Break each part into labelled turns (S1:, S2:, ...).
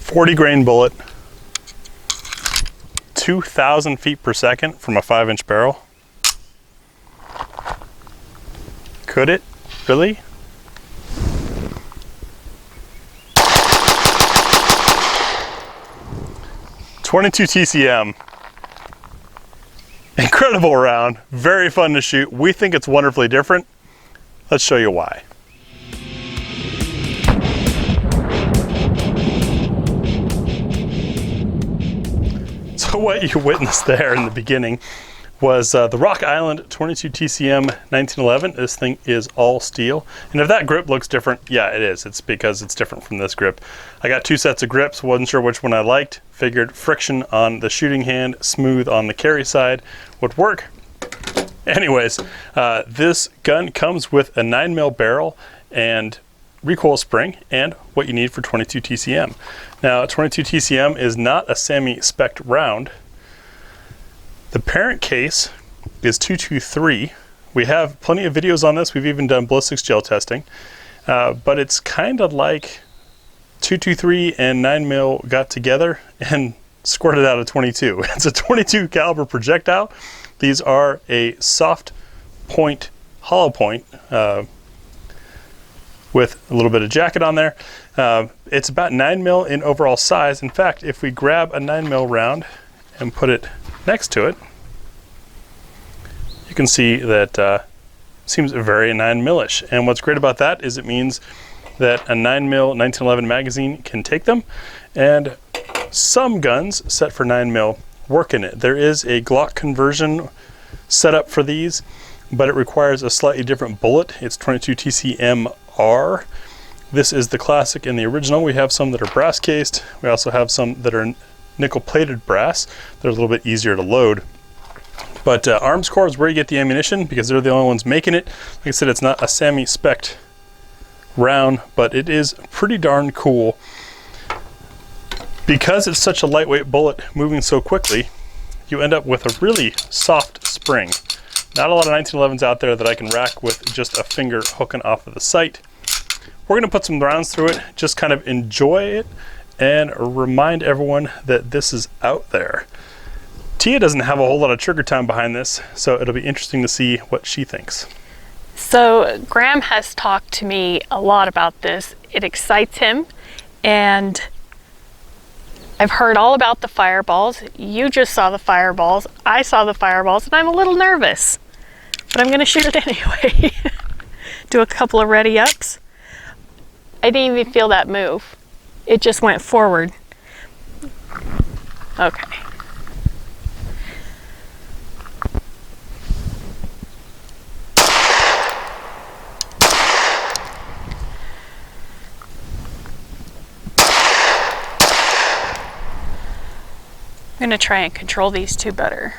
S1: 40 grain bullet, 2,000 feet per second from a 5-inch barrel. Could it? Really? .22 TCM. Incredible round, very fun to shoot. We think it's wonderfully different. Let's show you why. So what you witnessed there in the beginning was the Rock Island 22 TCM 1911. This thing is all steel. And if that grip looks different, yeah, it is. It's because it's different from this grip. I got 2 sets of grips, wasn't sure which one I liked. Figured friction on the shooting hand, smooth on the carry side would work. Anyways, this gun comes with a 9mm barrel and recoil spring and what you need for 22 TCM. Now, 22 TCM is not a semi-spec round. The parent case is 223. We have plenty of videos on this. We've even done ballistics gel testing, but it's kind of like 223 and 9mm got together and squirted out a 22. It's a 22 caliber projectile. These are a soft point, hollow point, with a little bit of jacket on there. It's about 9mm in overall size. In fact, if we grab a 9mm round and put it next to it, you can see that seems very 9mm-ish. And what's great about that is it means that a 9mm 1911 magazine can take them, and some guns set for 9mm work in it. There is a Glock conversion set up for these, but it requires a slightly different bullet. It's 22 TCM-R. This is the classic and the original. We have some that are brass cased. We also have some that are nickel plated brass. They're a little bit easier to load. But Arms Corps is where you get the ammunition because they're the only ones making it. Like I said, it's not a semi-spec round, but it is pretty darn cool. Because it's such a lightweight bullet moving so quickly, you end up with a really soft spring. Not a lot of 1911s out there that I can rack with just a finger hooking off of the sight. We're gonna put some rounds through it, just kind of enjoy it and remind everyone that this is out there. Tia doesn't have a whole lot of trigger time behind this, so it'll be interesting to see what she thinks.
S2: So Graham has talked to me a lot about this. It excites him, and I've heard all about the fireballs. You just saw the fireballs. I saw the fireballs, and I'm a little nervous, but I'm gonna shoot it anyway. Do a couple of ready ups. I didn't even feel that move. It just went forward. Okay. I'm going to try and control these two better.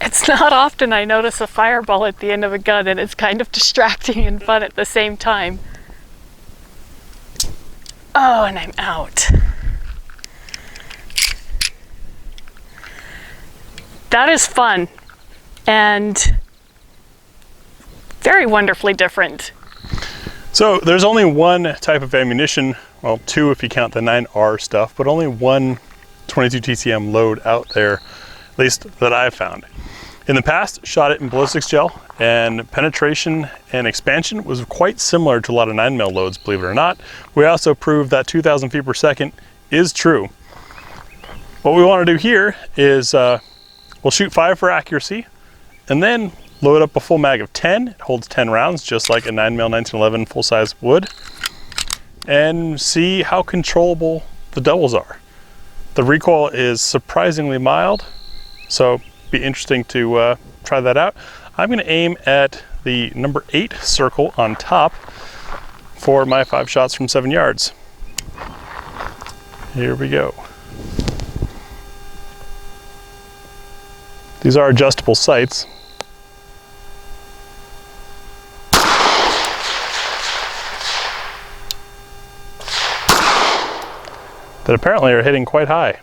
S2: It's not often I notice a fireball at the end of a gun, and it's kind of distracting and fun at the same time. Oh, and I'm out. That is fun and very wonderfully different.
S1: So there's only one type of ammunition, well, 2 if you count the 9R stuff, but only one 22 TCM load out there, at least that I've found. In the past, shot it in ballistics gel, and penetration and expansion was quite similar to a lot of 9mm loads, believe it or not. We also proved that 2,000 feet per second is true. What we want to do here is we'll shoot 5 for accuracy, and then load up a full mag of 10. It holds 10 rounds, just like a 9mm 1911 full-size would, and see how controllable the doubles are. The recoil is surprisingly mild, so be interesting to try that out. I'm going to aim at the number 8 circle on top for my 5 shots from 7 yards. Here we go. These are adjustable sights. that apparently are hitting quite high.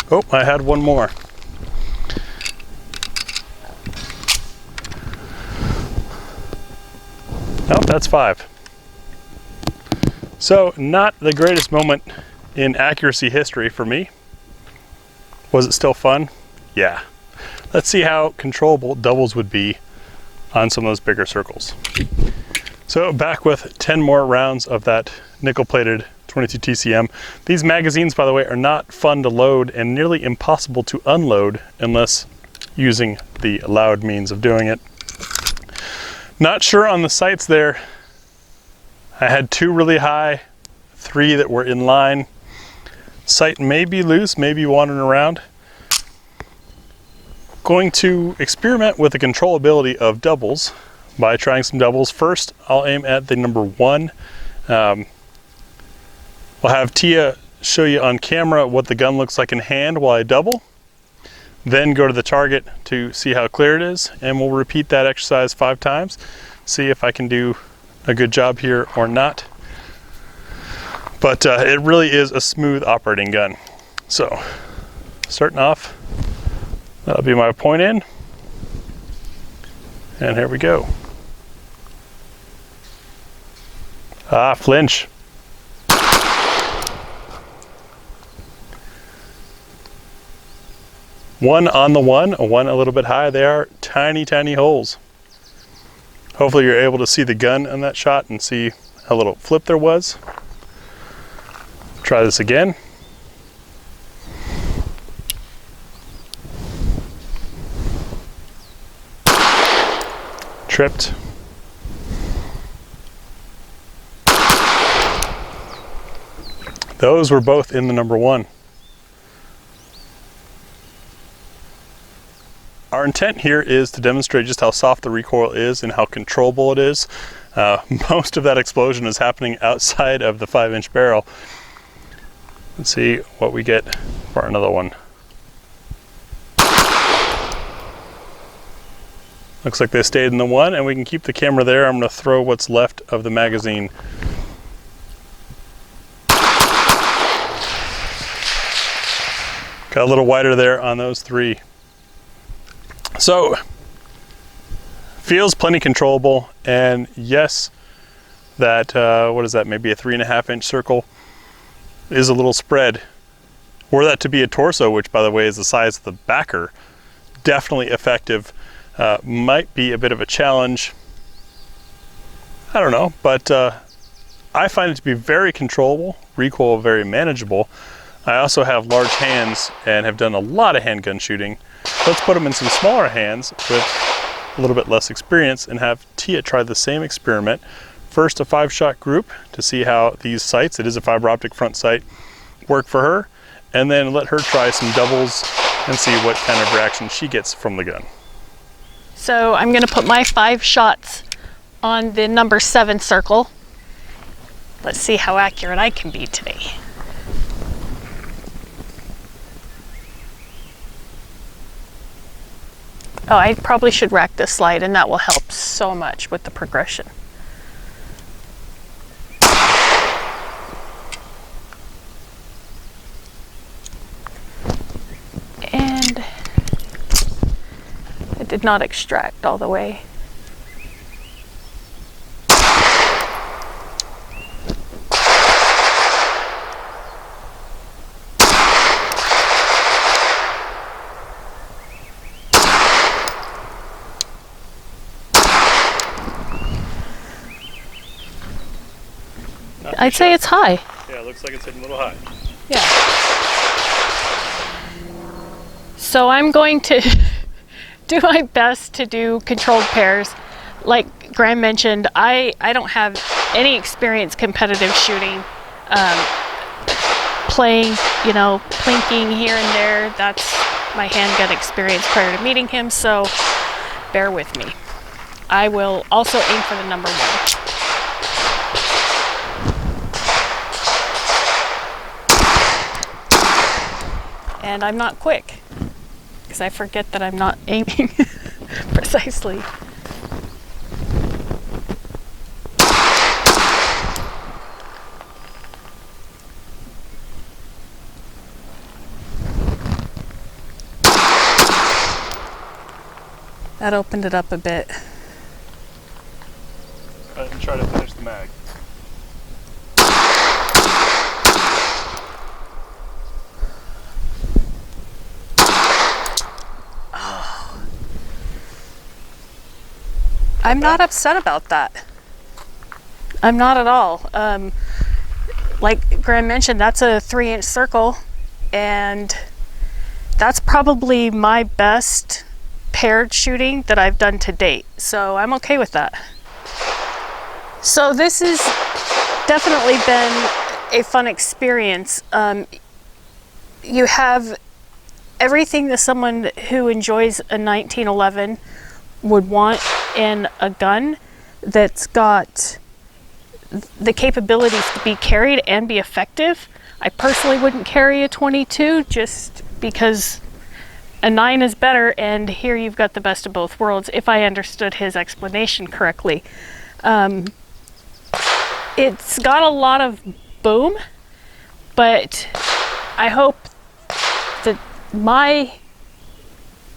S1: Oh, I had one more. Nope, that's 5. So, not the greatest moment in accuracy history for me. Was it still fun? Yeah. Let's see how controllable doubles would be on some of those bigger circles. So, back with 10 more rounds of that nickel-plated 22 TCM. These magazines, by the way, are not fun to load and nearly impossible to unload unless using the allowed means of doing it. Not sure on the sights there. I had 2 really high, 3 that were in line. Sight may be loose, maybe wandering around. Going to experiment with the controllability of doubles by trying some doubles. First, I'll aim at the number 1. We'll have Tia show you on camera what the gun looks like in hand while I double. Then go to the target to see how clear it is, and we'll repeat that exercise 5 times. See if I can do a good job here or not. But it really is a smooth operating gun. So, starting off, that'll be my point in. And here we go. Ah, flinch. One on the one a little bit high. They are tiny, tiny holes. Hopefully you're able to see the gun on that shot and see how little flip there was. Try this again. Tripped. Those were both in the number 1. Our intent here is to demonstrate just how soft the recoil is and how controllable it is. Most of that explosion is happening outside of the 5-inch barrel. Let's see what we get for another one. Looks like they stayed in the 1, and we can keep the camera there. I'm going to throw what's left of the magazine. Got a little wider there on those 3. So, feels plenty controllable, and yes, that, what is that, maybe a 3.5-inch circle is a little spread. Were that to be a torso, which by the way is the size of the backer, definitely effective. Might be a bit of a challenge. I don't know, but I find it to be very controllable, recoil very manageable. I also have large hands and have done a lot of handgun shooting. Let's put them in some smaller hands with a little bit less experience and have Tia try the same experiment. First, a 5-shot group to see how these sights, it is a fiber optic front sight, work for her, and then let her try some doubles and see what kind of reaction she gets from the gun.
S2: So I'm going to put my 5 shots on the number 7 circle. Let's see how accurate I can be today. Oh, I probably should rack this slide, and that will help so much with the progression. And it did not extract all the way. I'd say it's high.
S1: Yeah, it looks like it's hitting a little high.
S2: Yeah. So I'm going to do my best to do controlled pairs. Like Graham mentioned, I don't have any experience competitive shooting. Playing, you know, plinking here and there, that's my handgun experience prior to meeting him, so bear with me. I will also aim for the number 1. and I'm not quick because I forget that I'm not aiming precisely. That opened it up a bit.
S1: And try to finish the mag.
S2: I'm not upset about that. I'm not at all. Like Graham mentioned, that's a 3-inch circle, and that's probably my best paired shooting that I've done to date. So I'm okay with that. So this has definitely been a fun experience. You have everything that someone who enjoys a 1911 would want in a gun that's got the capabilities to be carried and be effective. I personally wouldn't carry a 22 just because a 9 is better, and here you've got the best of both worlds, if I understood his explanation correctly. It's got a lot of boom, but I hope that my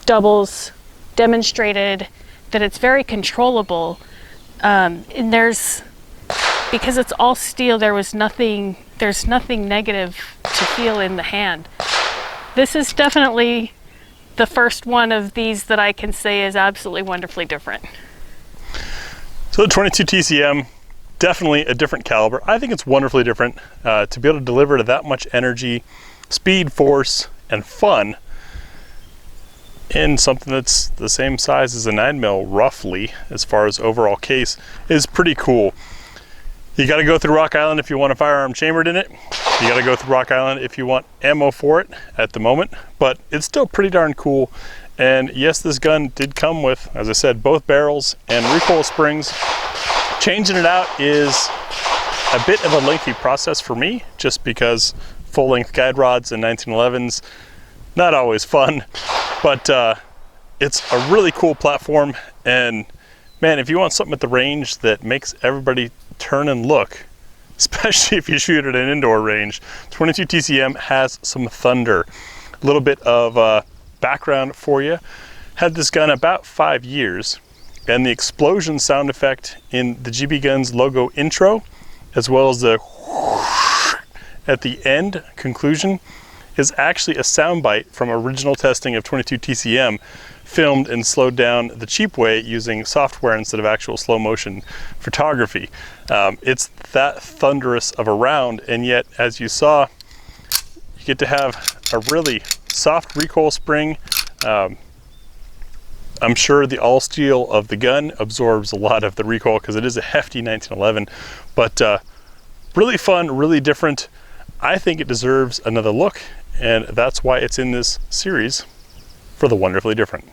S2: doubles demonstrated that it's very controllable, and because it's all steel, there's nothing negative to feel in the hand. This is definitely the first one of these that I can say is absolutely wonderfully different.
S1: So the 22 TCM, definitely a different caliber. I think it's wonderfully different. To be able to deliver to that much energy, speed, force, and fun in something that's the same size as a 9mm, roughly, as far as overall case, is pretty cool. You got to go through Rock Island if you want a firearm chambered in it. You got to go through Rock Island if you want ammo for it at the moment, but it's still pretty darn cool. And yes, this gun did come with, as I said, both barrels and recoil springs. Changing it out is a bit of a lengthy process for me, just because full-length guide rods and 1911s, not always fun, but it's a really cool platform. And man, if you want something at the range that makes everybody turn and look, especially if you shoot at an indoor range, 22 TCM has some thunder. A little bit of background for you. Had this gun about 5 years, and the explosion sound effect in the GBGuns logo intro, as well as the at the end conclusion, is actually a soundbite from original testing of 22 TCM, filmed and slowed down the cheap way using software instead of actual slow motion photography. It's that thunderous of a round, and yet, as you saw, you get to have a really soft recoil spring. I'm sure the all steel of the gun absorbs a lot of the recoil because it is a hefty 1911, but really fun, really different. I think it deserves another look, and that's why it's in this series for the Wonderfully Different.